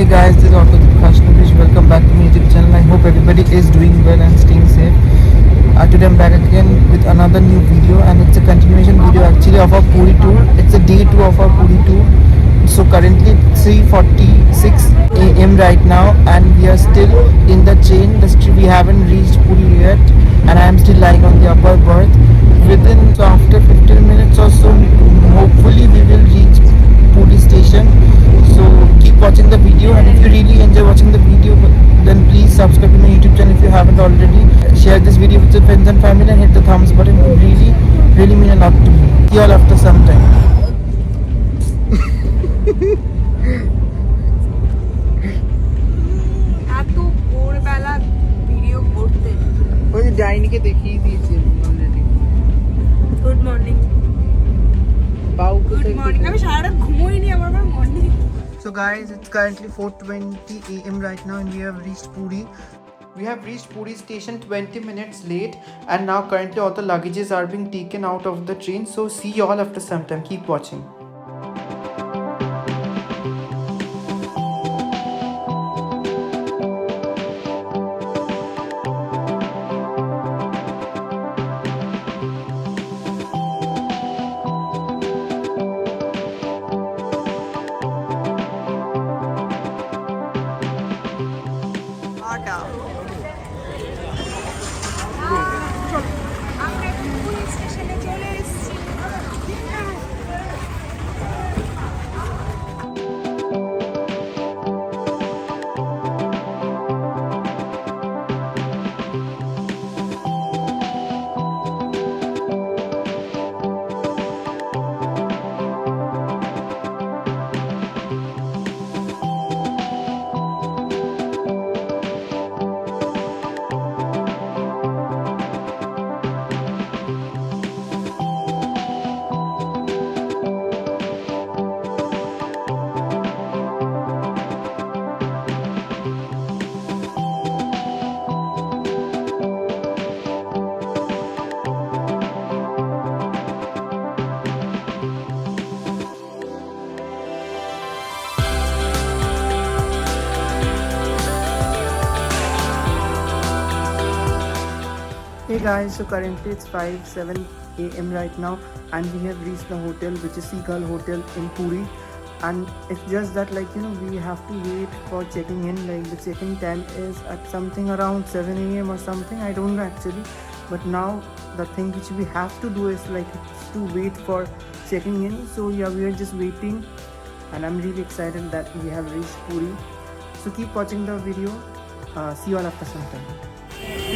guys, this is Arkadeep Khashnobish. Welcome back to my YouTube channel. I hope everybody is doing well and staying safe. Today I'm back again with another new video, and it's a continuation video actually of our Puri Tour. It's a day 2 of our Puri Tour. So currently it's 3:46 a.m. right now, and we are still in the train. We haven't reached Puri yet, and I am still lying on the upper berth. After 15 minutes or so, hopefully we will reach Puri station. So keep watching the video, and if you really enjoy watching the video, then please subscribe to my YouTube channel if you haven't already. Share this video with your friends and family and hit the thumbs button. It would really mean a lot to me. See you all after some time. এত ভোরবেলা video করতে ওই যে ডাইনিকে দেখিয়ে দিয়েছি already. Good morning বাউ good morning আমি সারা রাত ঘুমোইনি আমার morning. So guys, it's currently 4:20 a.m. right now, and we have reached Puri. We have reached Puri station 20 minutes late, and now currently all the luggages are being taken out of the train. So see you all after some time. Keep watching. আমরা police স্টেশনে চলে এসেছি। Hey guys, so currently it's 5:07 a.m. right now, and we have reached the hotel, which is Seagull Hotel in Puri. And it's just that, like, we have to wait for checking in. Like, the check-in time is at something around 7 a.m. or something, I don't know actually. But now the thing which we have to do is like to wait for checking in. So yeah, we are just waiting, and I'm really excited that we have reached Puri. So keep watching the video. See you all after some time.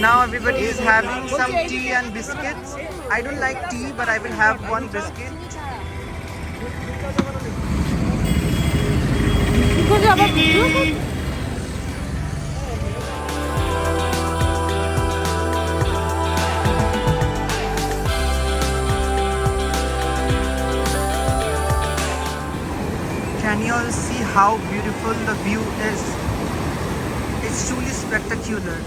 Now everybody is having some tea and biscuits. I don't like tea, but I will have one biscuit. Can you all see how beautiful the view is? It's truly spectacular.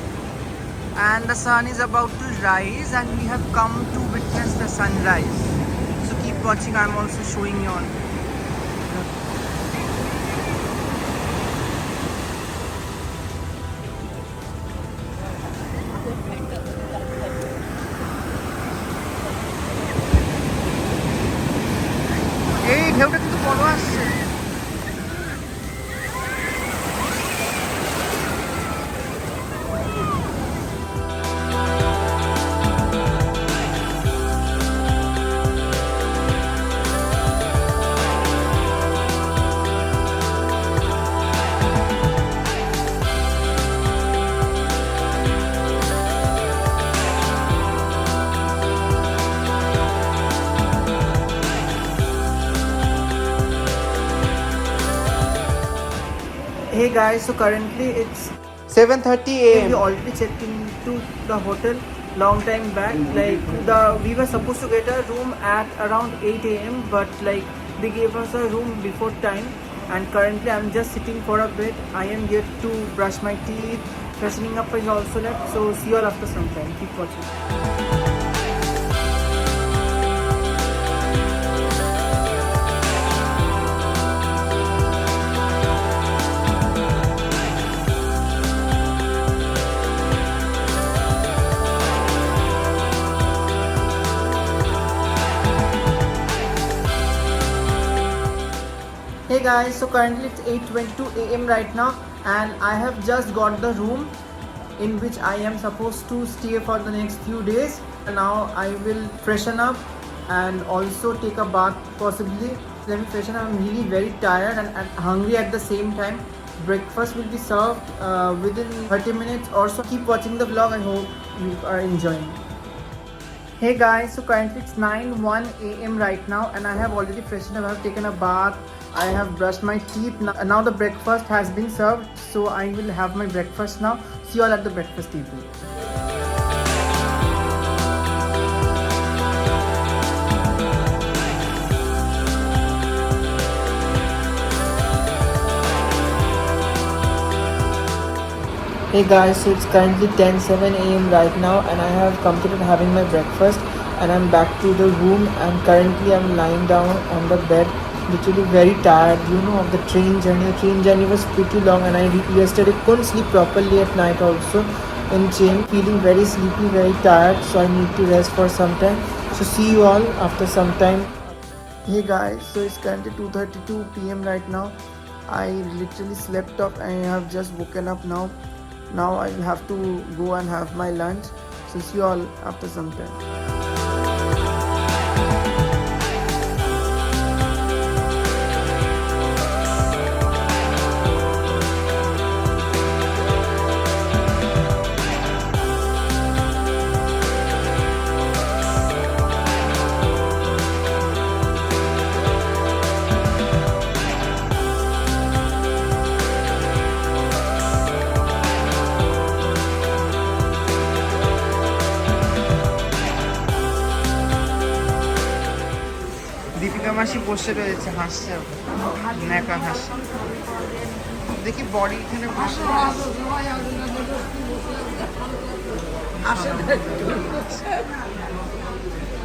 And the sun is about to rise, and we have come to witness the sunrise. So keep watching. I'm also showing you all. এই ঢেউটা কিন্তু বড় আসছে। Hey guys, so currently it's 7:30 a.m. We already checked into the hotel long time back. Like we were supposed to get a room at around 8 a.m. but like they gave us a room before time, and currently I'm just sitting for a bit. I am yet to brush my teeth. Freshening up is also left. So see you all after some time. Keep watching. guys, so currently it's 8:22 a.m. right now, and I have just got the room in which I am supposed to stay for the next few days. Now I will freshen up and also take a bath possibly. Let me freshen up. I'm really very tired and hungry at the same time. Breakfast will be served within 30 minutes or so. Keep watching the vlog. I hope you are enjoying. Hey guys, so currently it's 9:01 a.m. right now, and I have already freshened up. I have taken a bath. I have brushed my teeth. Now the breakfast has been served, so I will have my breakfast now. See you all at the breakfast table. Hey guys, so it's currently 10:07 a.m. right now, and I have completed having my breakfast, and I'm back to the room, and currently I'm lying down on the bed, literally very tired, of the train journey. The train journey was pretty long, and I yesterday couldn't sleep properly at night also in train, feeling very sleepy, very tired, so I need to rest for some time. So see you all after some time. Hey guys, so it's currently 2:32 p.m. right now. I literally slept off and I have just woken up now. Now I have to go and have my lunch. So see you all after some time. Deepika মাসি বসে রয়েছে, হাসছে, নেকা হাসি। দেখি body এখানে বসে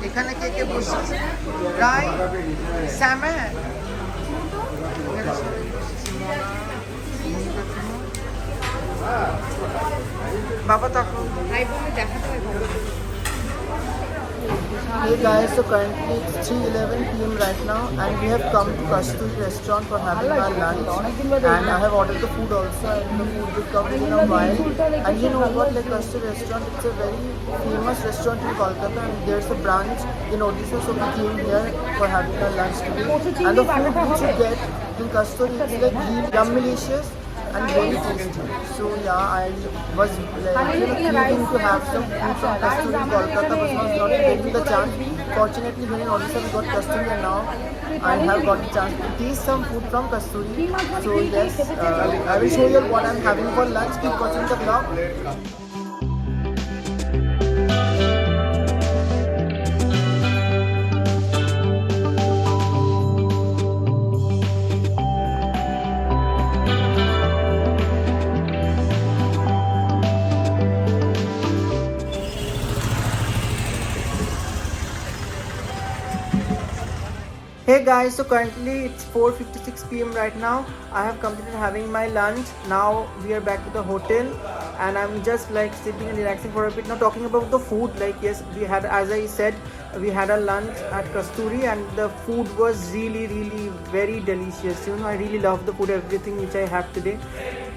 এখানে কে কে বসেছে? রাই, স্যামে, বাবা তখন Hey guys, so currently it's 3:11 p.m. right now, and we have come to Kasturi restaurant for having our lunch, and I have ordered the food also, and the food will come in a while. And you know what, like Kasturi restaurant, it's a very famous restaurant in Kolkata, and there's a branch in Odisha, so we came here for having our lunch today. And the food which you get in Kasturi is like yummalicious and very tasty. So yeah, I was craving to have some food from Kasturi in Kolkata, but was not getting the chance. Fortunately, here in Odisha we got Kasturi, and now I have got the chance to taste some food from Kasturi. So yes, I will show you what I'm having for lunch. Keep watching the vlog. Hey guys, so currently it's 4:56 p.m. right now. I have completed having my lunch. Now we are back to the hotel, and I'm just like sitting and relaxing for a bit. Now talking about the food, like yes, we had, as I said, we had a lunch at Kasturi, and the food was really very delicious. I really love the food, everything which I have today.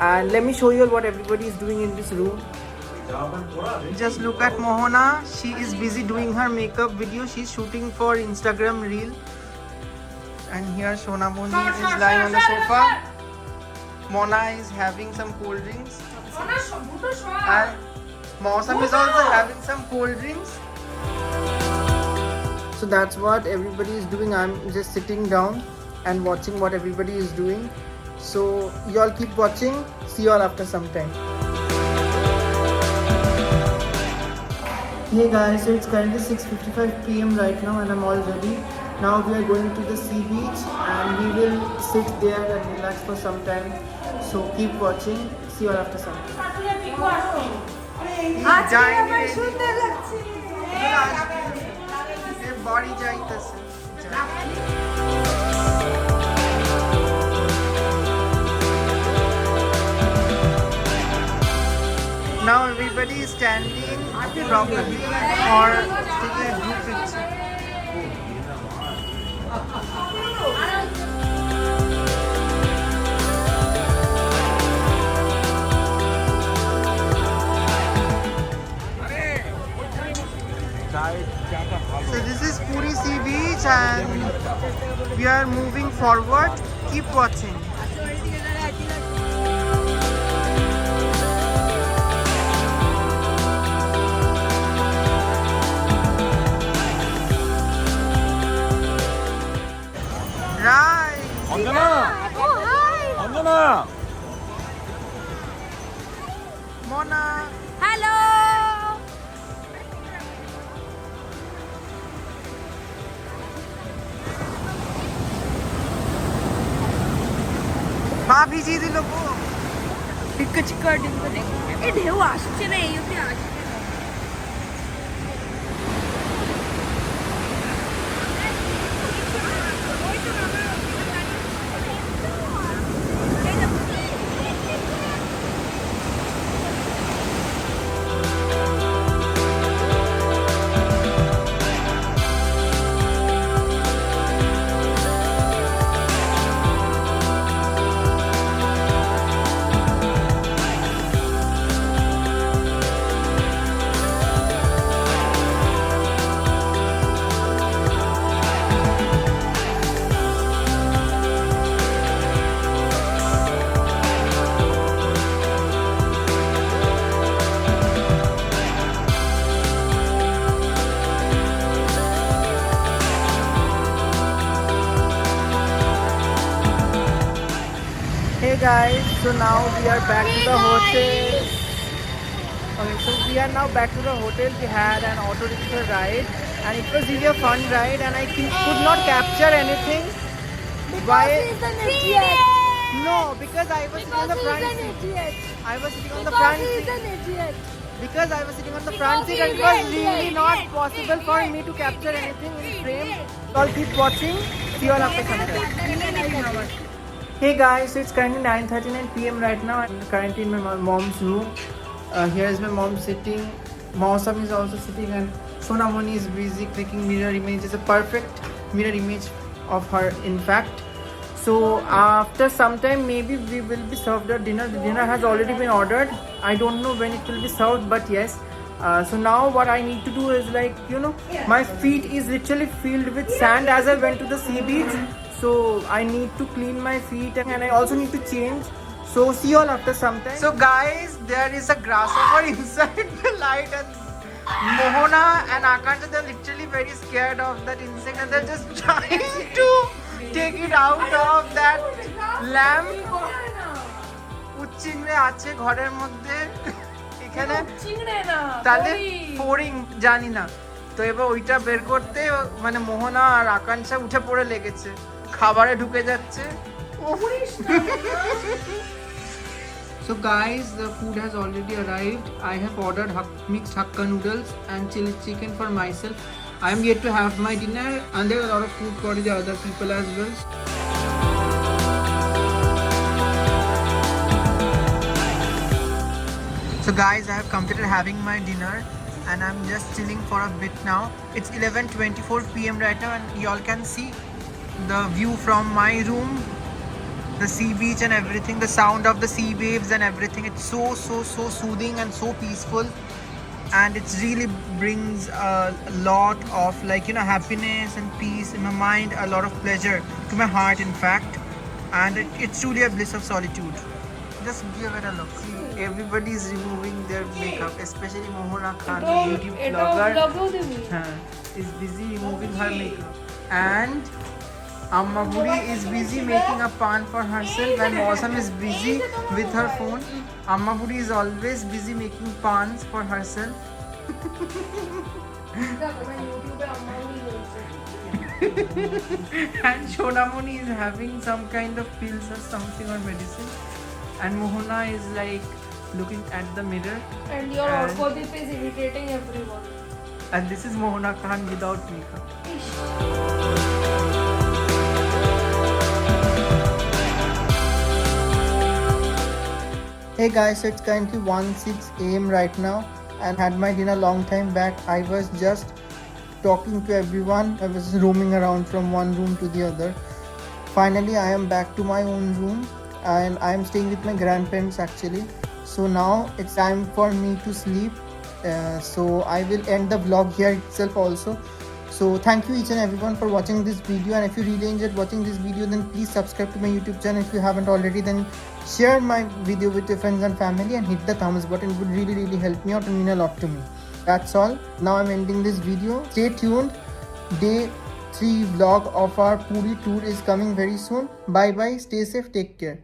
And let me show you what everybody is doing in this room. Just look at Mohana. She is busy doing her makeup video. She's shooting for Instagram reel. And here Sonamoni is lying on the sofa. Mona is having some cold drinks. And Mausam is also having some cold drinks. So that's what everybody is doing. I'm just sitting down and watching what everybody is doing. So you all keep watching. See you all after some time. Hey guys, so it's currently 6:55 p.m. right now, and I'm all ready. Now we are going to the sea beach, and we will sit there and relax for some time. So keep watching. See you all after some time. Body jaitase. Now everybody is standing properly for taking a group picture. We are moving forward. Keep watching. Right. 언제나 언제나 Mona. Hello মা ভিজিয়ে দিল গো। চিক্কা চিক্কা ডিঙ্কা এই ঢেউ আসছে না এই অবধি আসছে Hey guys, so now we are back to the hotel. Okay, so we are now back to the hotel. We had an auto rickshaw ride and it was really a fun ride and I could not capture anything. Why? No, because I was sitting on the front seat. I was sitting on the front seat. Because I was sitting on the front seat and it was really not possible for me to capture anything in frame. So I'll keep watching. See you all after some time. Hey guys, so it's currently 9:39 p.m. right now. I'm currently in my mom's room. Here is my mom sitting. Mausam is also sitting and Sonamoni is busy clicking mirror image. It's a perfect mirror image of her in fact. So after some time maybe we will be served our dinner. The dinner has already been ordered. I don't know when it will be served but yes. So now what I need to do is like, you know, my feet is literally filled with sand as I went to the sea beach. So I need to clean my feet and I also need to change. So see you all after some time. So guys, there is a grasshopper inside the light and Mohana and Akansha, they're literally very scared of that insect and they're just trying to take it out of that lamp. উচ্চিংড়ে আছে ঘরের মধ্যে এখানে তাহলে ফোরিং জানি না তো এবার ওইটা বের করতে মানে মোহনা আর আকাঙ্ক্ষা উঠে পড়ে লেগেছে খাবারে ঢুকে যাচ্ছে So guys, the food has already arrived. I have ordered mixed hakka noodles and chili chicken for myself. I am yet to have my dinner and there are a lot of food for the other people as well. So guys, I have completed having my dinner and I'm just chilling for a bit now. It's 11:24 p.m. right now and y'all can see the view from my room, the sea beach and everything, the sound of the sea waves and everything. It's so soothing and so peaceful and it really brings a lot of like, you know, happiness and peace in my mind, a lot of pleasure to my heart in fact, and it's truly a bliss of solitude. Just give it a look. See, everybody is removing their makeup, especially Mohana Khan, the YouTube vlogger, is busy removing her makeup. And Amma Puri is busy making a pan for herself and Mausam is busy with her phone. Amma Puri is always busy making pans for herself. And Shonamoni is having some kind of pills or something or medicine. And Mohana is like looking at the mirror. And your Arkadeep is irritating everyone. And this is Mohana Khan without makeup. Hey guys, so it's currently 1:06 a.m. right now and had my dinner long time back. I was just talking to everyone. I was roaming around from one room to the other. Finally, I am back to my own room and I am staying with my grandparents actually. So now it's time for me to sleep. So I will end the vlog here itself also. So thank you each and everyone for watching this video, and if you really enjoyed watching this video, then please subscribe to my YouTube channel. If you haven't already, then share my video with your friends and family and hit the thumbs button. It would really help me out and mean a lot to me. That's all. Now I'm ending this video. Stay tuned. Day 3 vlog of our Puri tour is coming very soon. Bye bye. Stay safe. Take care.